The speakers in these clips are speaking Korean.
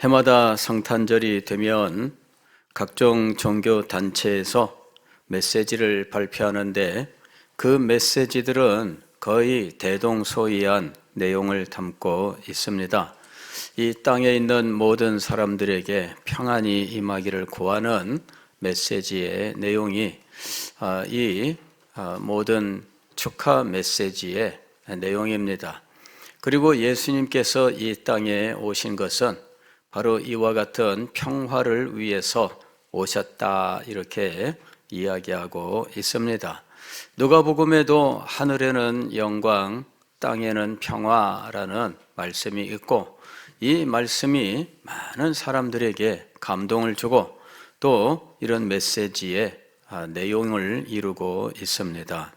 해마다 성탄절이 되면 각종 종교 단체에서 메시지를 발표하는데 그 메시지들은 거의 대동소이한 내용을 담고 있습니다. 이 땅에 있는 모든 사람들에게 평안이 임하기를 구하는 메시지의 내용이 이 모든 축하 메시지의 내용입니다. 그리고 예수님께서 이 땅에 오신 것은 바로 이와 같은 평화를 위해서 오셨다, 이렇게 이야기하고 있습니다. 누가복음에도 하늘에는 영광, 땅에는 평화라는 말씀이 있고, 이 말씀이 많은 사람들에게 감동을 주고 또 이런 메시지의 내용을 이루고 있습니다.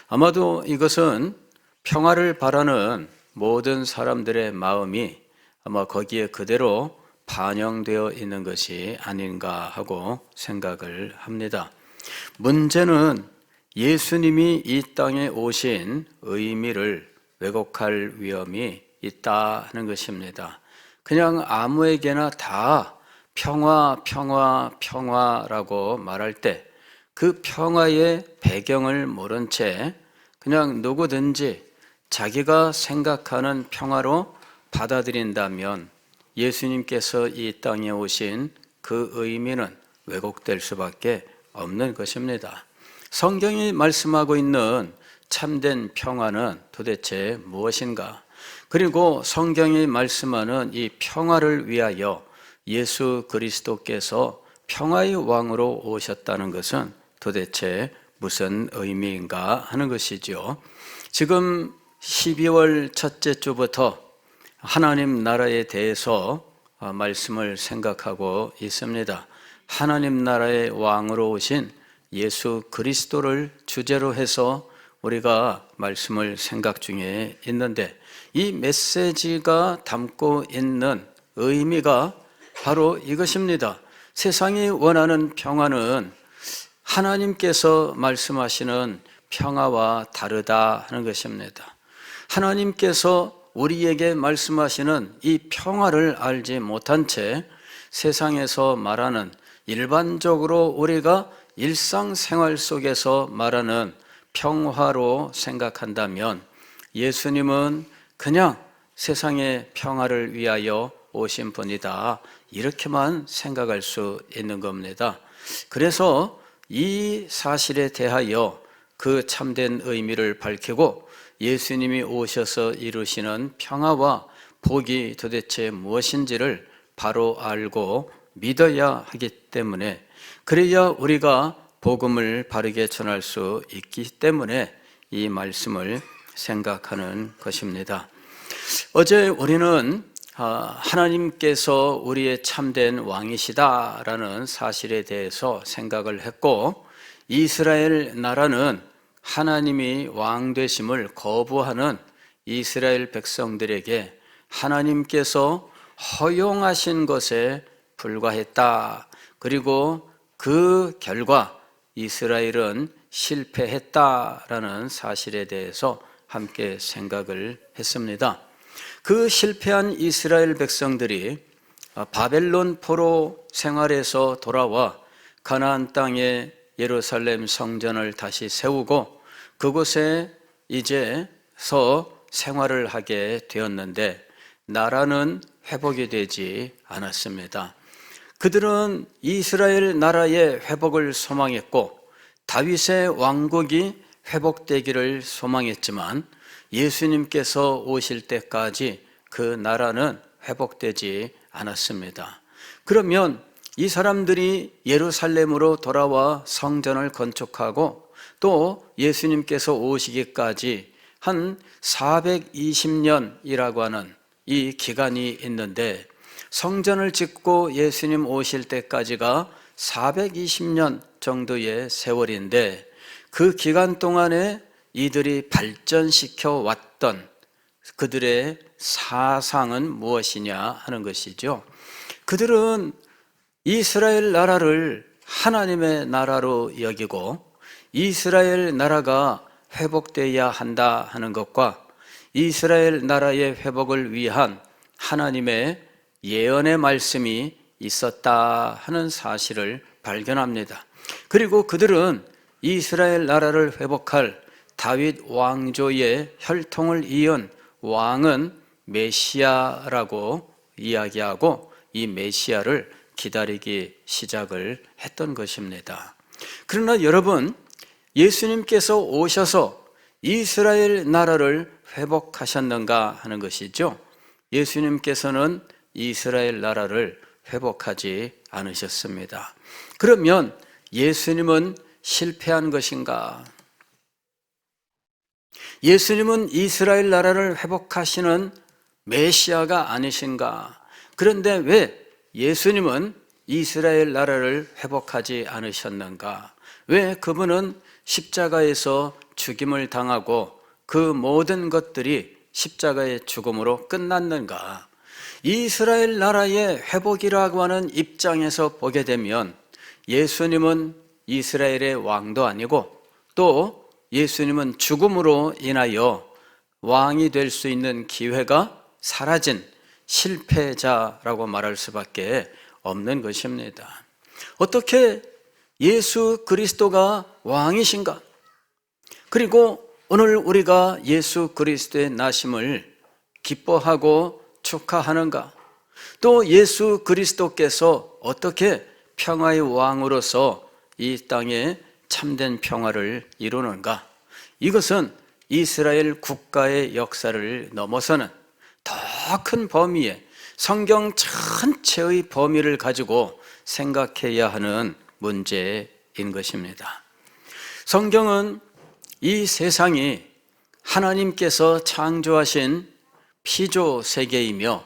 아마도 이것은 평화를 바라는 모든 사람들의 마음이 아마 거기에 그대로 반영되어 있는 것이 아닌가 하고 생각을 합니다. 문제는 예수님이 이 땅에 오신 의미를 왜곡할 위험이 있다 하는 것입니다. 그냥 아무에게나 다 평화라고 말할 때 그 평화의 배경을 모른 채 그냥 누구든지 자기가 생각하는 평화로 받아들인다면 예수님께서 이 땅에 오신 그 의미는 왜곡될 수밖에 없는 것입니다. 성경이 말씀하고 있는 참된 평화는 도대체 무엇인가? 그리고 성경이 말씀하는 이 평화를 위하여 예수 그리스도께서 평화의 왕으로 오셨다는 것은 도대체 무슨 의미인가 하는 것이죠. 지금 12월 첫째 주부터 하나님 나라에 대해서 말씀을 생각하고 있습니다. 하나님 나라의 왕으로 오신 예수 그리스도를 주제로 해서 우리가 말씀을 생각 중에 있는데, 이 메시지가 담고 있는 의미가 바로 이것입니다. 세상이 원하는 평화는 하나님께서 말씀하시는 평화와 다르다 하는 것입니다. 하나님께서 우리에게 말씀하시는 이 평화를 알지 못한 채 세상에서 말하는, 일반적으로 우리가 일상생활 속에서 말하는 평화로 생각한다면 예수님은 그냥 세상의 평화를 위하여 오신 분이다, 이렇게만 생각할 수 있는 겁니다. 그래서 이 사실에 대하여 그 참된 의미를 밝히고 예수님이 오셔서 이루시는 평화와 복이 도대체 무엇인지를 바로 알고 믿어야 하기 때문에, 그래야 우리가 복음을 바르게 전할 수 있기 때문에 이 말씀을 생각하는 것입니다. 어제 우리는 하나님께서 우리의 참된 왕이시다라는 사실에 대해서 생각을 했고, 이스라엘 나라는 하나님이 왕 되심을 거부하는 이스라엘 백성들에게 하나님께서 허용하신 것에 불과했다. 그리고 그 결과 이스라엘은 실패했다라는 사실에 대해서 함께 생각을 했습니다. 그 실패한 이스라엘 백성들이 바벨론 포로 생활에서 돌아와 가나안 땅에 예루살렘 성전을 다시 세우고 그곳에 이제서 생활을 하게 되었는데 나라는 회복이 되지 않았습니다. 그들은 이스라엘 나라의 회복을 소망했고 다윗의 왕국이 회복되기를 소망했지만 예수님께서 오실 때까지 그 나라는 회복되지 않았습니다. 그러면 이 사람들이 예루살렘으로 돌아와 성전을 건축하고 또 예수님께서 오시기까지 한 420년이라고 하는 이 기간이 있는데, 성전을 짓고 예수님 오실 때까지가 420년 정도의 세월인데, 그 기간 동안에 이들이 발전시켜 왔던 그들의 사상은 무엇이냐 하는 것이죠. 그들은 이스라엘 나라를 하나님의 나라로 여기고 이스라엘 나라가 회복되어야 한다 하는 것과 이스라엘 나라의 회복을 위한 하나님의 예언의 말씀이 있었다 하는 사실을 발견합니다. 그리고 그들은 이스라엘 나라를 회복할 다윗 왕조의 혈통을 이은 왕은 메시아라고 이야기하고 이 메시아를 기다리기 시작을 했던 것입니다. 그러나 여러분, 예수님께서 오셔서 이스라엘 나라를 회복하셨는가 하는 것이죠. 예수님께서는 이스라엘 나라를 회복하지 않으셨습니다. 그러면 예수님은 실패한 것인가? 예수님은 이스라엘 나라를 회복하시는 메시아가 아니신가? 그런데 왜 예수님은 이스라엘 나라를 회복하지 않으셨는가? 왜 그분은 십자가에서 죽임을 당하고 그 모든 것들이 십자가의 죽음으로 끝났는가? 이스라엘 나라의 회복이라고 하는 입장에서 보게 되면 예수님은 이스라엘의 왕도 아니고 또 예수님은 죽음으로 인하여 왕이 될 수 있는 기회가 사라진 실패자라고 말할 수밖에 없는 것입니다. 어떻게 예수 그리스도가 왕이신가? 그리고 오늘 우리가 예수 그리스도의 나심을 기뻐하고 축하하는가? 또 예수 그리스도께서 어떻게 평화의 왕으로서 이 땅에 참된 평화를 이루는가? 이것은 이스라엘 국가의 역사를 넘어서는 더 큰 범위의 성경 전체의 범위를 가지고 생각해야 하는 문제인 것입니다. 성경은 이 세상이 하나님께서 창조하신 피조 세계이며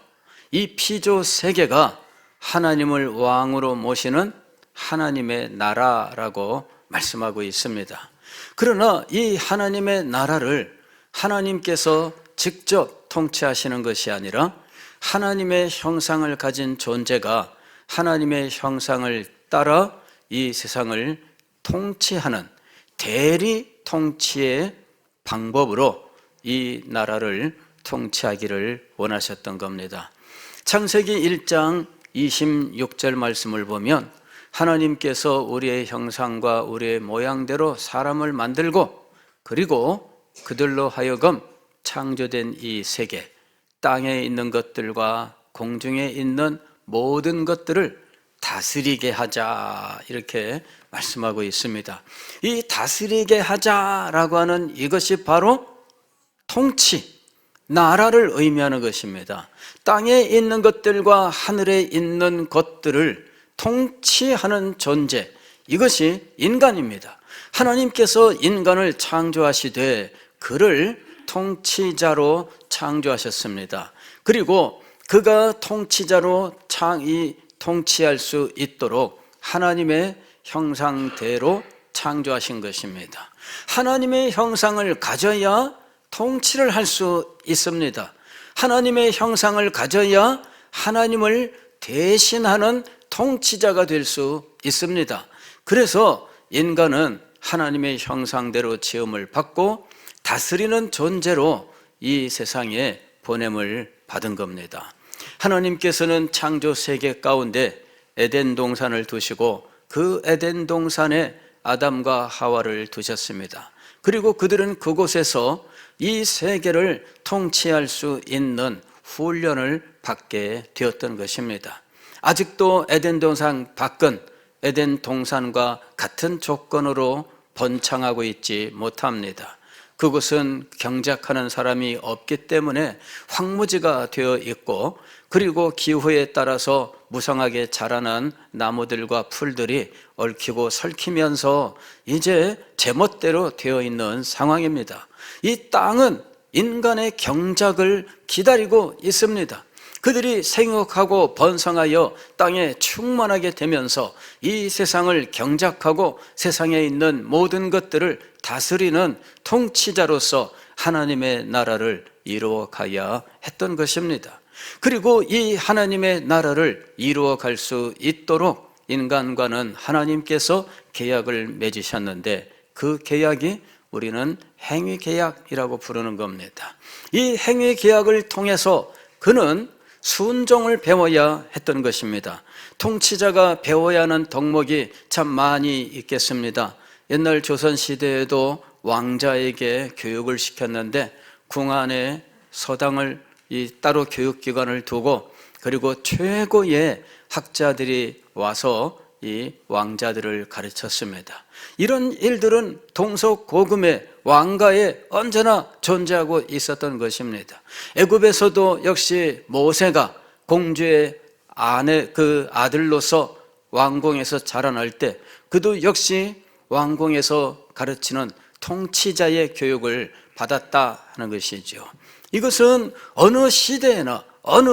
이 피조 세계가 하나님을 왕으로 모시는 하나님의 나라라고 말씀하고 있습니다. 그러나 이 하나님의 나라를 하나님께서 직접 통치하시는 것이 아니라 하나님의 형상을 가진 존재가 하나님의 형상을 따라 이 세상을 통치하는 대리 통치의 방법으로 이 나라를 통치하기를 원하셨던 겁니다. 창세기 1장 26절 말씀을 보면 하나님께서 우리의 형상과 우리의 모양대로 사람을 만들고 그리고 그들로 하여금 창조된 이 세계, 땅에 있는 것들과 공중에 있는 모든 것들을 다스리게 하자 이렇게 말씀하고 있습니다. 이 다스리게 하자라고 하는 이것이 바로 통치, 나라를 의미하는 것입니다. 땅에 있는 것들과 하늘에 있는 것들을 통치하는 존재, 이것이 인간입니다. 하나님께서 인간을 창조하시되 그를 통치자로 창조하셨습니다. 그리고 그가 통치자로 통치할 수 있도록 하나님의 형상대로 창조하신 것입니다. 하나님의 형상을 가져야 통치를 할 수 있습니다. 하나님의 형상을 가져야 하나님을 대신하는 통치자가 될 수 있습니다. 그래서 인간은 하나님의 형상대로 지음을 받고 다스리는 존재로 이 세상에 보냄을 받은 겁니다. 하나님께서는 창조 세계 가운데 에덴 동산을 두시고 그 에덴 동산에 아담과 하와를 두셨습니다. 그리고 그들은 그곳에서 이 세계를 통치할 수 있는 훈련을 받게 되었던 것입니다. 아직도 에덴 동산 밖은 에덴 동산과 같은 조건으로 번창하고 있지 못합니다. 그곳은 경작하는 사람이 없기 때문에 황무지가 되어 있고 그리고 기후에 따라서 무성하게 자라난 나무들과 풀들이 얽히고 설키면서 이제 제멋대로 되어 있는 상황입니다. 이 땅은 인간의 경작을 기다리고 있습니다. 그들이 생육하고 번성하여 땅에 충만하게 되면서 이 세상을 경작하고 세상에 있는 모든 것들을 다스리는 통치자로서 하나님의 나라를 이루어 가야 했던 것입니다. 그리고 이 하나님의 나라를 이루어 갈 수 있도록 인간과는 하나님께서 계약을 맺으셨는데 그 계약이 우리는 행위계약이라고 부르는 겁니다. 이 행위계약을 통해서 그는 순종을 배워야 했던 것입니다. 통치자가 배워야 하는 덕목이 참 많이 있겠습니다. 옛날 조선시대에도 왕자에게 교육을 시켰는데 궁 안에 서당을 따로 교육기관을 두고 그리고 최고의 학자들이 와서 이 왕자들을 가르쳤습니다. 이런 일들은 동서고금의 왕가에 언제나 존재하고 있었던 것입니다. 애굽에서도 역시 모세가 공주의 아들로서 왕궁에서 자라날 때 그도 역시 왕궁에서 가르치는 통치자의 교육을 받았다 하는 것이죠. 이것은 어느 시대에나 어느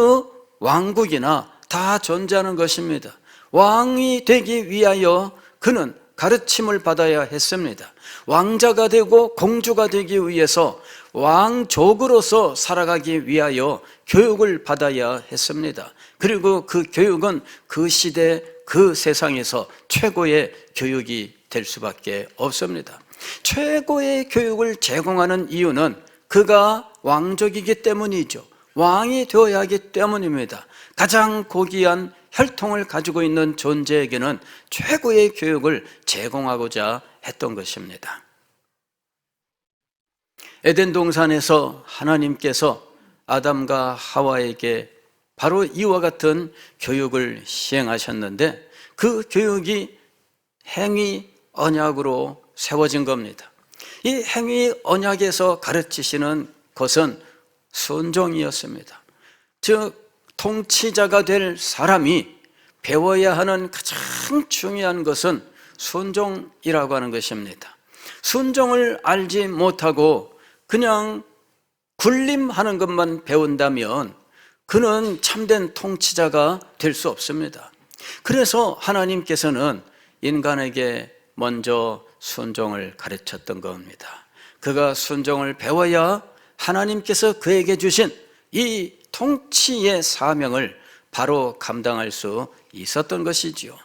왕국이나 다 존재하는 것입니다. 왕이 되기 위하여 그는 가르침을 받아야 했습니다. 왕자가 되고 공주가 되기 위해서 왕족으로서 살아가기 위하여 교육을 받아야 했습니다. 그리고 그 교육은 그 시대 그 세상에서 최고의 교육이 될 수밖에 없습니다. 최고의 교육을 제공하는 이유는 그가 왕족이기 때문이죠. 왕이 되어야 하기 때문입니다. 가장 고귀한 혈통을 가지고 있는 존재에게는 최고의 교육을 제공하고자 했던 것입니다. 에덴 동산에서 하나님께서 아담과 하와에게 바로 이와 같은 교육을 시행하셨는데 그 교육이 행위 언약으로 세워진 겁니다. 이 행위 언약에서 가르치시는 것은 순종이었습니다. 즉 통치자가 될 사람이 배워야 하는 가장 중요한 것은 순종이라고 하는 것입니다. 순종을 알지 못하고 그냥 군림하는 것만 배운다면 그는 참된 통치자가 될 수 없습니다. 그래서 하나님께서는 인간에게 먼저 순종을 가르쳤던 겁니다. 그가 순종을 배워야 하나님께서 그에게 주신 이 통치의 사명을 바로 감당할 수 있었던 것이지요.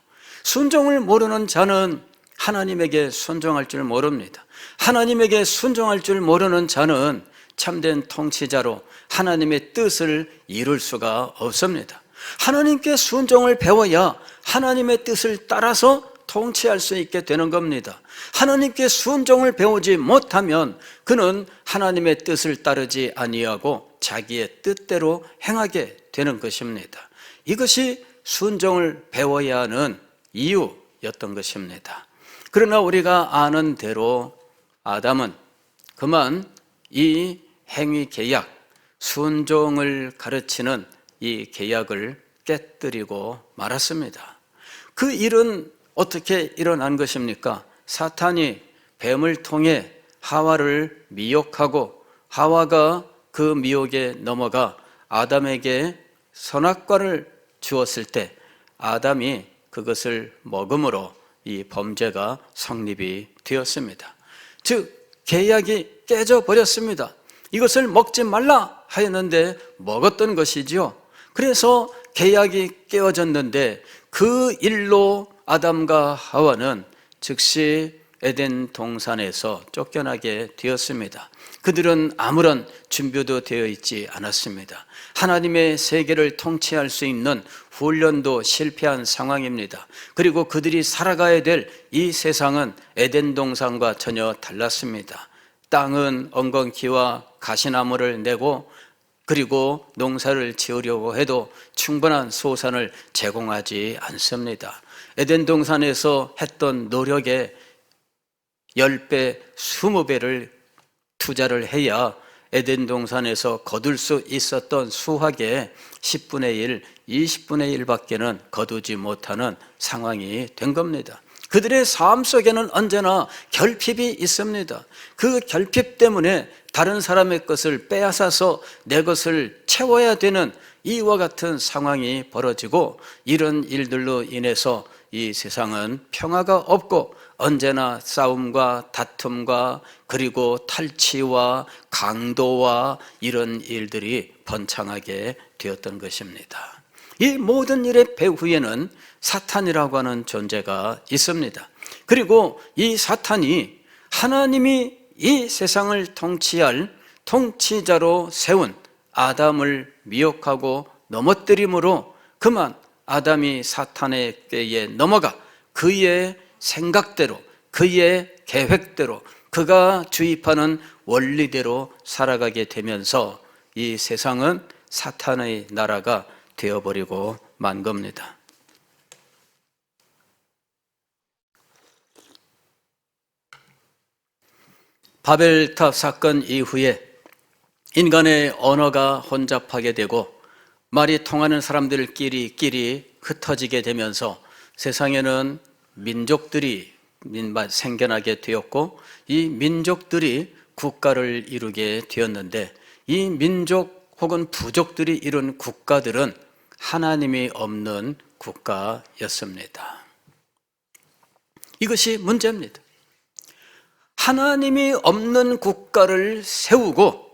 순종을 모르는 자는 하나님에게 순종할 줄 모릅니다. 하나님에게 순종할 줄 모르는 자는 참된 통치자로 하나님의 뜻을 이룰 수가 없습니다. 하나님께 순종을 배워야 하나님의 뜻을 따라서 통치할 수 있게 되는 겁니다. 하나님께 순종을 배우지 못하면 그는 하나님의 뜻을 따르지 아니하고 자기의 뜻대로 행하게 되는 것입니다. 이것이 순종을 배워야 하는 이유였던 것입니다. 그러나 우리가 아는 대로 아담은 그만 이 행위 계약, 순종을 가르치는 이 계약을 깨뜨리고 말았습니다. 그 일은 어떻게 일어난 것입니까? 사탄이 뱀을 통해 하와를 미혹하고 하와가 그 미혹에 넘어가 아담에게 선악과를 주었을 때 아담이 그것을 먹음으로 이 범죄가 성립이 되었습니다. 즉 계약이 깨져버렸습니다. 이것을 먹지 말라 하였는데 먹었던 것이지요. 그래서 계약이 깨어졌는데 그 일로 아담과 하와는 즉시 에덴 동산에서 쫓겨나게 되었습니다. 그들은 아무런 준비도 되어 있지 않았습니다. 하나님의 세계를 통치할 수 있는 훈련도 실패한 상황입니다. 그리고 그들이 살아가야 될 이 세상은 에덴 동산과 전혀 달랐습니다. 땅은 엉겅퀴와 가시나무를 내고 그리고 농사를 지으려고 해도 충분한 소산을 제공하지 않습니다. 에덴 동산에서 했던 노력의 10배, 20배를 투자를 해야 에덴 동산에서 거둘 수 있었던 수확의 10분의 1, 20분의 1밖에는 거두지 못하는 상황이 된 겁니다. 그들의 삶 속에는 언제나 결핍이 있습니다. 그 결핍 때문에 다른 사람의 것을 빼앗아서 내 것을 채워야 되는 이와 같은 상황이 벌어지고 이런 일들로 인해서 이 세상은 평화가 없고 언제나 싸움과 다툼과 그리고 탈취와 강도와 이런 일들이 번창하게 되었던 것입니다. 이 모든 일의 배후에는 사탄이라고 하는 존재가 있습니다. 그리고 이 사탄이 하나님이 이 세상을 통치할 통치자로 세운 아담을 미혹하고 넘어뜨림으로 그만 아담이 사탄의 꾀에 넘어가 그의 생각대로, 그의 계획대로, 그가 주입하는 원리대로 살아가게 되면서 이 세상은 사탄의 나라가 되어버리고 만 겁니다. 바벨탑 사건 이후에 인간의 언어가 혼잡하게 되고 말이 통하는 사람들끼리 흩어지게 되면서 세상에는 민족들이 생겨나게 되었고 이 민족들이 국가를 이루게 되었는데 이 민족 혹은 부족들이 이룬 국가들은 하나님이 없는 국가였습니다. 이것이 문제입니다. 하나님이 없는 국가를 세우고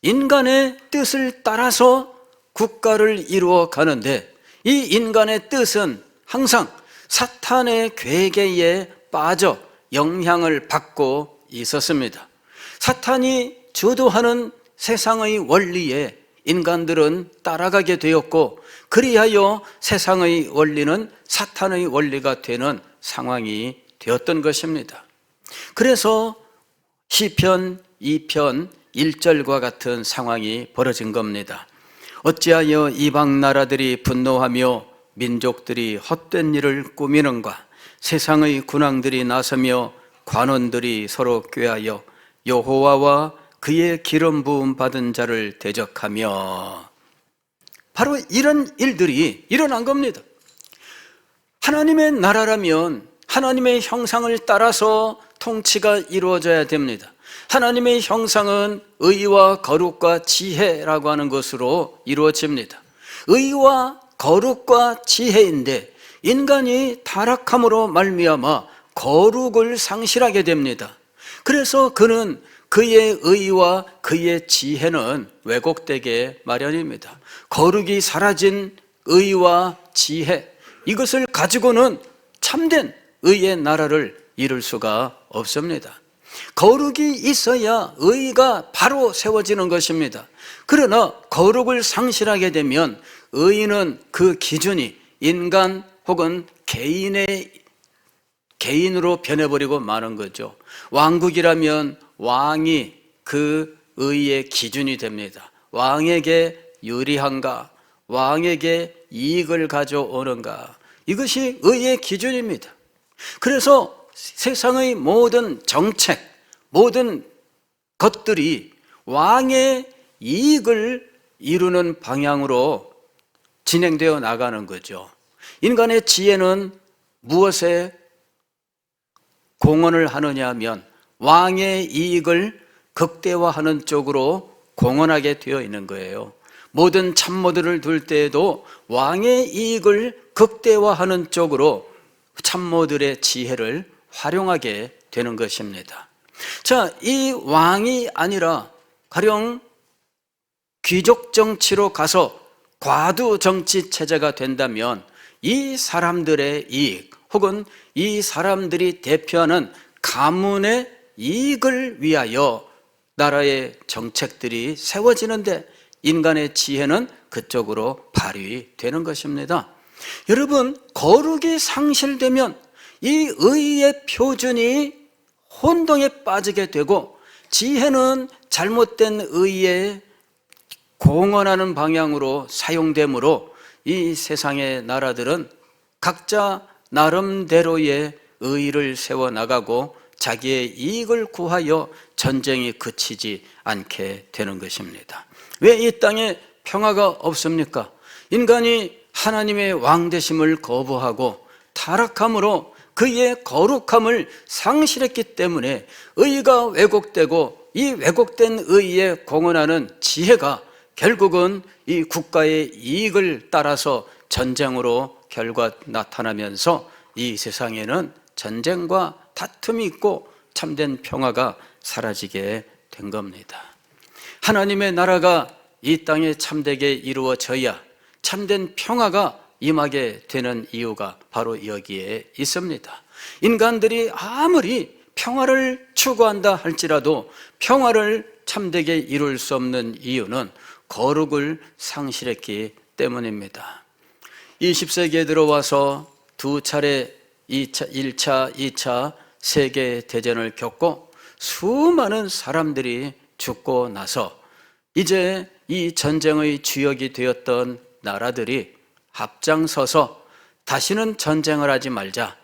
인간의 뜻을 따라서 국가를 이루어 가는데 이 인간의 뜻은 항상 사탄의 괴계에 빠져 영향을 받고 있었습니다. 사탄이 주도하는 세상의 원리에 인간들은 따라가게 되었고 그리하여 세상의 원리는 사탄의 원리가 되는 상황이 되었던 것입니다. 그래서 시편 2편 1절과 같은 상황이 벌어진 겁니다. 어찌하여 이방 나라들이 분노하며 민족들이 헛된 일을 꾸미는가? 세상의 군왕들이 나서며 관원들이 서로 꾀하여 여호와와 그의 기름 부음 받은 자를 대적하며. 바로 이런 일들이 일어난 겁니다. 하나님의 나라라면 하나님의 형상을 따라서 통치가 이루어져야 됩니다. 하나님의 형상은 의와 거룩과 지혜라고 하는 것으로 이루어집니다. 의와 거룩과 지혜인데 인간이 타락함으로 말미암아 거룩을 상실하게 됩니다. 그래서 그는 그의 의와 그의 지혜는 왜곡되게 마련입니다. 거룩이 사라진 의와 지혜, 이것을 가지고는 참된 의의 나라를 이룰 수가 없습니다. 거룩이 있어야 의가 바로 세워지는 것입니다. 그러나 거룩을 상실하게 되면 의는 그 기준이 인간 혹은 개인으로 변해버리고 마는 거죠. 왕국이라면 왕이 그 의의 기준이 됩니다. 왕에게 유리한가, 왕에게 이익을 가져오는가, 이것이 의의 기준입니다. 그래서 세상의 모든 정책, 모든 것들이 왕의 이익을 이루는 방향으로 진행되어 나가는 거죠. 인간의 지혜는 무엇에 공헌을 하느냐 하면 왕의 이익을 극대화하는 쪽으로 공헌하게 되어 있는 거예요. 모든 참모들을 둘 때에도 왕의 이익을 극대화하는 쪽으로 참모들의 지혜를 활용하게 되는 것입니다. 자, 이 왕이 아니라 가령 귀족 정치로 가서 과두 정치 체제가 된다면 이 사람들의 이익 혹은 이 사람들이 대표하는 가문의 이익을 위하여 나라의 정책들이 세워지는데 인간의 지혜는 그쪽으로 발휘되는 것입니다. 여러분, 거룩이 상실되면 이 의의 표준이 혼동에 빠지게 되고 지혜는 잘못된 의에 공헌하는 방향으로 사용되므로 이 세상의 나라들은 각자 나름대로의 의를 세워나가고 자기의 이익을 구하여 전쟁이 그치지 않게 되는 것입니다. 왜 이 땅에 평화가 없습니까? 인간이 하나님의 왕되심을 거부하고 타락함으로 그의 거룩함을 상실했기 때문에 의가 왜곡되고 이 왜곡된 의에 공헌하는 지혜가 결국은 이 국가의 이익을 따라서 전쟁으로 결과 나타나면서 이 세상에는 전쟁과 다툼이 있고 참된 평화가 사라지게 된 겁니다. 하나님의 나라가 이 땅에 참되게 이루어져야 참된 평화가 임하게 되는 이유가 바로 여기에 있습니다. 인간들이 아무리 평화를 추구한다 할지라도 평화를 참되게 이룰 수 없는 이유는 거룩을 상실했기 때문입니다. 20세기에 들어와서 두 차례 1차, 2차 세계대전을 겪고 수많은 사람들이 죽고 나서 이제 이 전쟁의 주역이 되었던 나라들이 앞장서서 다시는 전쟁을 하지 말자,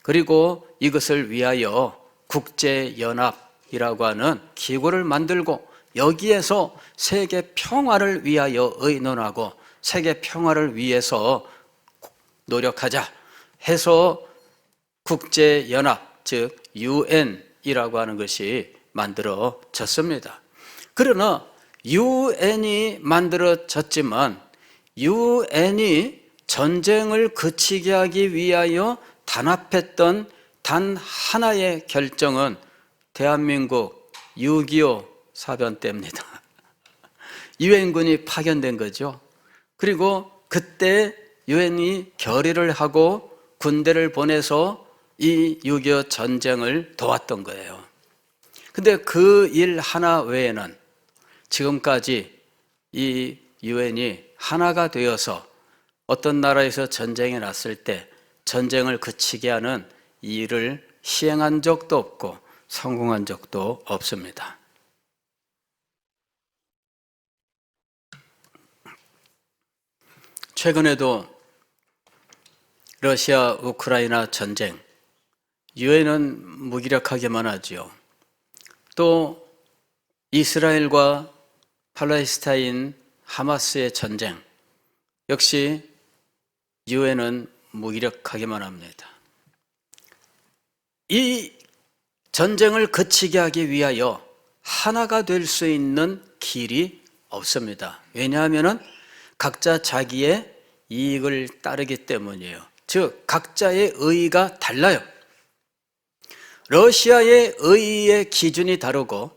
그리고 이것을 위하여 국제연합이라고 하는 기구를 만들고 여기에서 세계 평화를 위하여 의논하고 세계 평화를 위해서 노력하자 해서 국제연합, 즉 UN이라고 하는 것이 만들어졌습니다. 그러나 UN이 만들어졌지만 UN이 전쟁을 그치게 하기 위하여 단합했던 단 하나의 결정은 대한민국 6.25 사변 때입니다. 유엔군이 파견된 거죠. 그리고 그때 유엔이 결의를 하고 군대를 보내서 이 6.25 전쟁을 도왔던 거예요. 근데 그 일 하나 외에는 지금까지 이 유엔이 하나가 되어서 어떤 나라에서 전쟁이 났을 때 전쟁을 그치게 하는 일을 시행한 적도 없고 성공한 적도 없습니다. 최근에도 러시아 우크라이나 전쟁, 유엔은 무기력하게만 하지요. 또 이스라엘과 팔레스타인 하마스의 전쟁 역시 유엔은 무기력하게만 합니다. 이 전쟁을 그치게 하기 위하여 하나가 될 수 있는 길이 없습니다. 왜냐하면 각자 자기의 이익을 따르기 때문이에요. 즉 각자의 의의가 달라요. 러시아의 의의의 기준이 다르고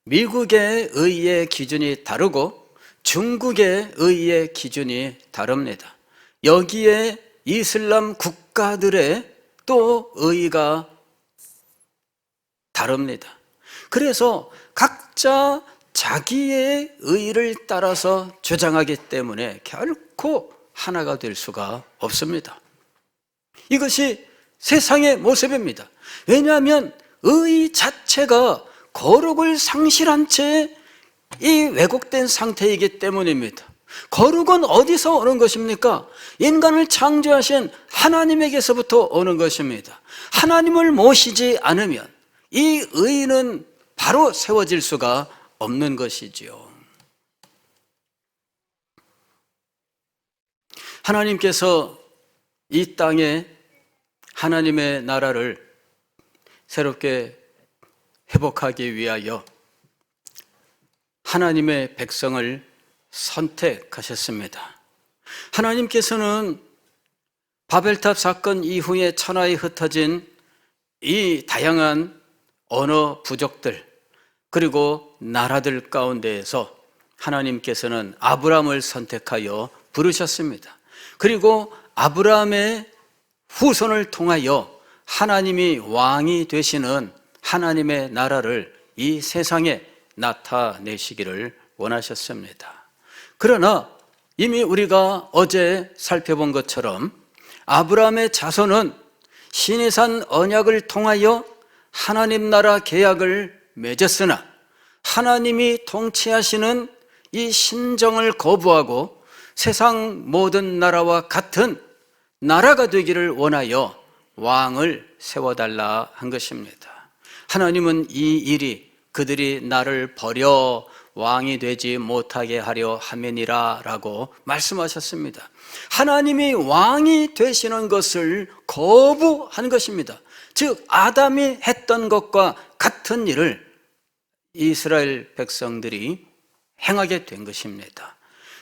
미국의 의의의 기준이 다르고 중국의 의의의 기준이 다릅니다. 여기에 이슬람 국가들의 또 의의가 다릅니다. 그래서 각자 자기의 의의를 따라서 주장하기 때문에 결코 하나가 될 수가 없습니다. 이것이 세상의 모습입니다. 왜냐하면 의의 자체가 거룩을 상실한 채 이 왜곡된 상태이기 때문입니다. 거룩은 어디서 오는 것입니까? 인간을 창조하신 하나님에게서부터 오는 것입니다. 하나님을 모시지 않으면 이 의의는 바로 세워질 수가 없는 것이지요. 하나님께서 이 땅에 하나님의 나라를 새롭게 회복하기 위하여 하나님의 백성을 선택하셨습니다. 하나님께서는 바벨탑 사건 이후에 천하에 흩어진 이 다양한 언어 부족들 그리고 나라들 가운데에서 하나님께서는 아브라함을 선택하여 부르셨습니다. 그리고 아브라함의 후손을 통하여 하나님이 왕이 되시는 하나님의 나라를 이 세상에 나타내시기를 원하셨습니다. 그러나 이미 우리가 어제 살펴본 것처럼 아브라함의 자손은 시내산 언약을 통하여 하나님 나라 계약을 맺었으나 하나님이 통치하시는 이 신정을 거부하고 세상 모든 나라와 같은 나라가 되기를 원하여 왕을 세워달라 한 것입니다. 하나님은 이 일이 그들이 나를 버려 왕이 되지 못하게 하려 함이니라 라고 말씀하셨습니다. 하나님이 왕이 되시는 것을 거부한 것입니다. 즉 아담이 했던 것과 같은 일을 이스라엘 백성들이 행하게 된 것입니다.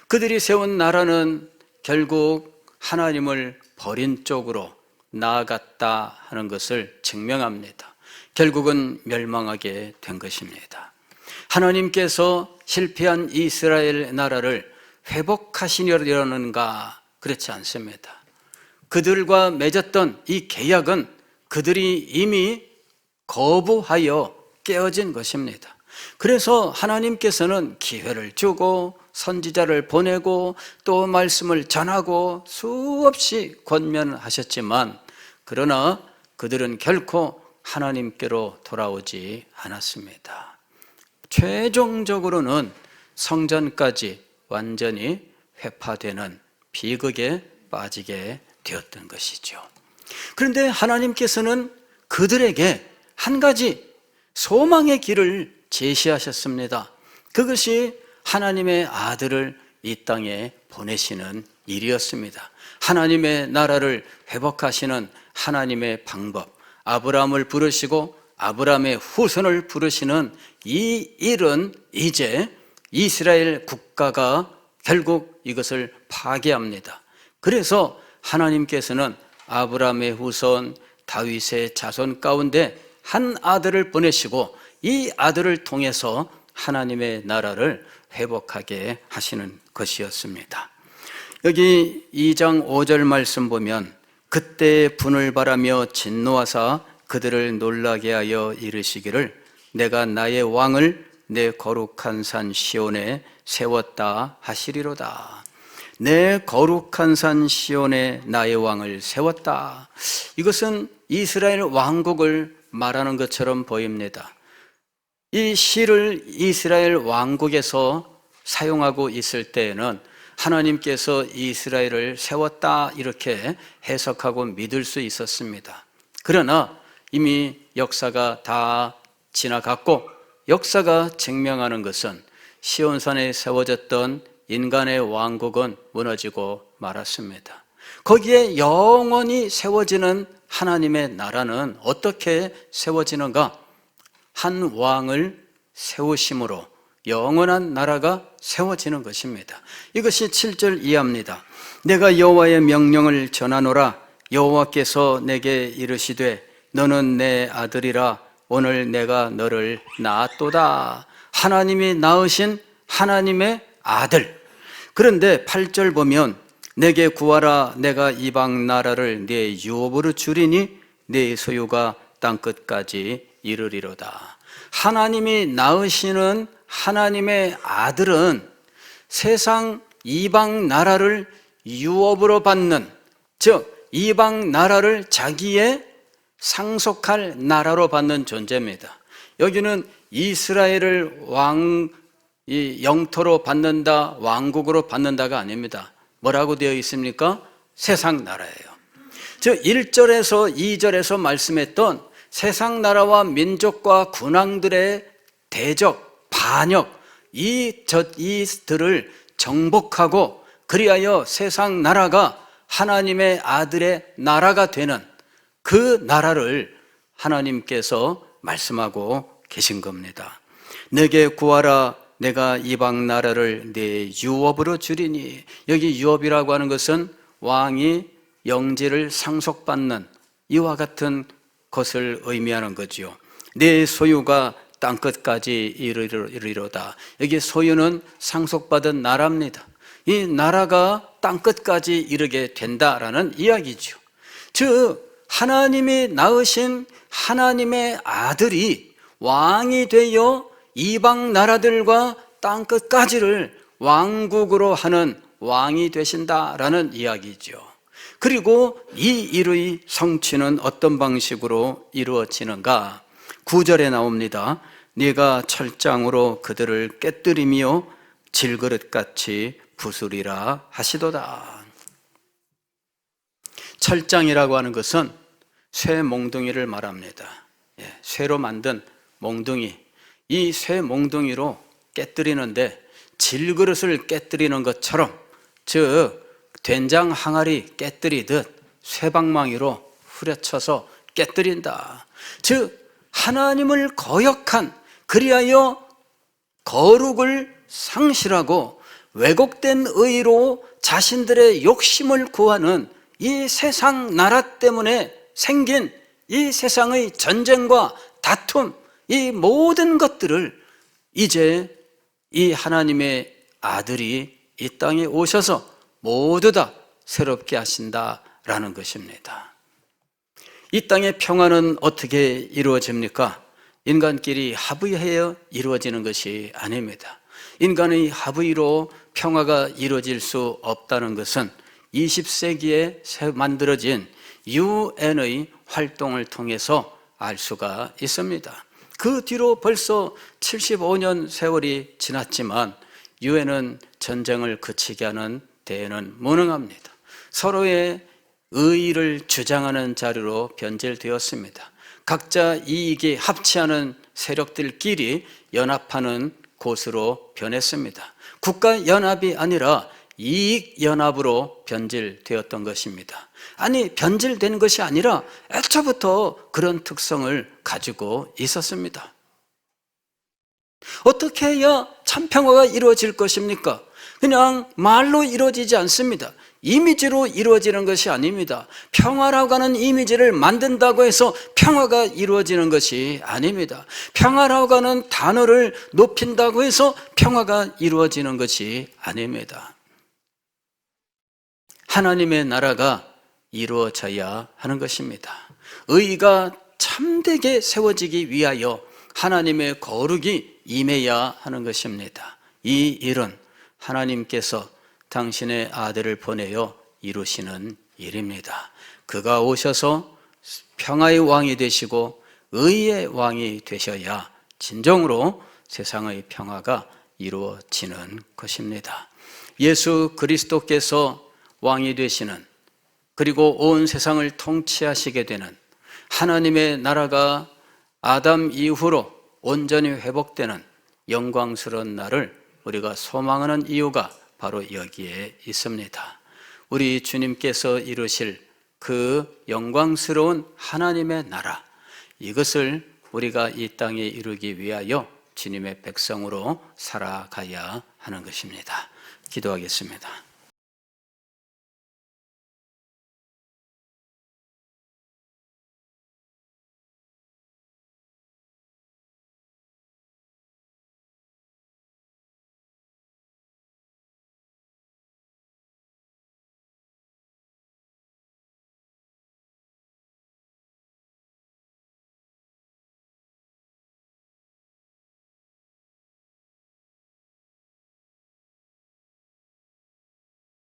그들이 세운 나라는 결국 하나님을 버린 쪽으로 나아갔다 하는 것을 증명합니다. 결국은 멸망하게 된 것입니다. 하나님께서 실패한 이스라엘 나라를 회복하시려는가? 그렇지 않습니다. 그들과 맺었던 이 계약은 그들이 이미 거부하여 깨어진 것입니다. 그래서 하나님께서는 기회를 주고 선지자를 보내고 또 말씀을 전하고 수없이 권면하셨지만 그러나 그들은 결코 하나님께로 돌아오지 않았습니다. 최종적으로는 성전까지 완전히 회파되는 비극에 빠지게 되었던 것이죠. 그런데 하나님께서는 그들에게 한 가지 소망의 길을 제시하셨습니다. 그것이 하나님의 아들을 이 땅에 보내시는 일이었습니다. 하나님의 나라를 회복하시는 하나님의 방법, 아브라함을 부르시고 아브라함의 후손을 부르시는 이 일은 이제 이스라엘 국가가 결국 이것을 파괴합니다. 그래서 하나님께서는 아브라함의 후손 다윗의 자손 가운데 한 아들을 보내시고 이 아들을 통해서 하나님의 나라를 회복하게 하시는 것이었습니다. 여기 2장 5절 말씀 보면 그때 분을 바라며 진노하사 그들을 놀라게 하여 이르시기를 내가 나의 왕을 내 거룩한 산 시온에 세웠다 하시리로다. 내 거룩한 산 시온에 나의 왕을 세웠다. 이것은 이스라엘 왕국을 말하는 것처럼 보입니다. 이 시를 이스라엘 왕국에서 사용하고 있을 때에는 하나님께서 이스라엘을 세웠다 이렇게 해석하고 믿을 수 있었습니다. 그러나 이미 역사가 다 지나갔고 역사가 증명하는 것은 시온산에 세워졌던 인간의 왕국은 무너지고 말았습니다. 거기에 영원히 세워지는 하나님의 나라는 어떻게 세워지는가? 한 왕을 세우심으로 영원한 나라가 세워지는 것입니다. 이것이 7절 이하입니다. 내가 여호와의 명령을 전하노라. 여호와께서 내게 이르시되 너는 내 아들이라. 오늘 내가 너를 낳았도다. 하나님이 낳으신 하나님의 아들. 그런데 8절 보면 내게 구하라. 내가 이방 나라를 네 유업으로 주리니 네 소유가 땅끝까지 이르리로다. 하나님이 낳으시는 하나님의 아들은 세상 이방 나라를 유업으로 받는, 즉 이방 나라를 자기의 상속할 나라로 받는 존재입니다. 여기는 이스라엘을 이 영토로 받는다, 왕국으로 받는다가 아닙니다. 뭐라고 되어 있습니까? 세상 나라예요. 즉 1절에서 2절에서 말씀했던 세상 나라와 민족과 군왕들의 대적, 반역, 이들을 정복하고 그리하여 세상 나라가 하나님의 아들의 나라가 되는 그 나라를 하나님께서 말씀하고 계신 겁니다. 내게 구하라. 내가 이방 나라를 네 유업으로 주리니. 여기 유업이라고 하는 것은 왕이 영지를 상속받는 이와 같은 것을 의미하는 거지요. 내 소유가 땅끝까지 이르리로다. 여기 소유는 상속받은 나라입니다. 이 나라가 땅끝까지 이르게 된다라는 이야기죠. 즉 하나님이 낳으신 하나님의 아들이 왕이 되어 이방 나라들과 땅끝까지를 왕국으로 하는 왕이 되신다라는 이야기죠. 그리고 이 일의 성취는 어떤 방식으로 이루어지는가? 9절에 나옵니다. 네가 철장으로 그들을 깨뜨리며 질그릇같이 부수리라 하시도다. 철장이라고 하는 것은 쇠 몽둥이를 말합니다. 쇠로 만든 몽둥이, 이 쇠 몽둥이로 깨뜨리는데 질그릇을 깨뜨리는 것처럼, 즉 된장 항아리 깨뜨리듯 쇠방망이로 후려쳐서 깨뜨린다. 즉 하나님을 거역한, 그리하여 거룩을 상실하고 왜곡된 의로 자신들의 욕심을 구하는 이 세상 나라 때문에 생긴 이 세상의 전쟁과 다툼, 이 모든 것들을 이제 이 하나님의 아들이 이 땅에 오셔서 모두 다 새롭게 하신다라는 것입니다. 이 땅의 평화는 어떻게 이루어집니까? 인간끼리 합의하여 이루어지는 것이 아닙니다. 인간의 합의로 평화가 이루어질 수 없다는 것은 20세기에 만들어진 UN의 활동을 통해서 알 수가 있습니다. 그 뒤로 벌써 75년 세월이 지났지만 유엔은 전쟁을 그치게 하는 데에는 무능합니다. 서로의 의의를 주장하는 자료로 변질되었습니다. 각자 이익이 합치하는 세력들끼리 연합하는 곳으로 변했습니다. 국가연합이 아니라 이익연합으로 변질되었던 것입니다. 아니, 변질된 것이 아니라 애초부터 그런 특성을 가지고 있었습니다. 어떻게 해야 참 평화가 이루어질 것입니까? 그냥 말로 이루어지지 않습니다. 이미지로 이루어지는 것이 아닙니다. 평화라고 하는 이미지를 만든다고 해서 평화가 이루어지는 것이 아닙니다. 평화라고 하는 단어를 높인다고 해서 평화가 이루어지는 것이 아닙니다. 하나님의 나라가 이루어져야 하는 것입니다. 의가 참되게 세워지기 위하여 하나님의 거룩이 임해야 하는 것입니다. 이 일은 하나님께서 당신의 아들을 보내어 이루시는 일입니다. 그가 오셔서 평화의 왕이 되시고 의의 왕이 되셔야 진정으로 세상의 평화가 이루어지는 것입니다. 예수 그리스도께서 왕이 되시는, 그리고 온 세상을 통치하시게 되는 하나님의 나라가 아담 이후로 온전히 회복되는 영광스러운 날을 우리가 소망하는 이유가 바로 여기에 있습니다. 우리 주님께서 이루실 그 영광스러운 하나님의 나라, 이것을 우리가 이 땅에 이루기 위하여 주님의 백성으로 살아가야 하는 것입니다. 기도하겠습니다.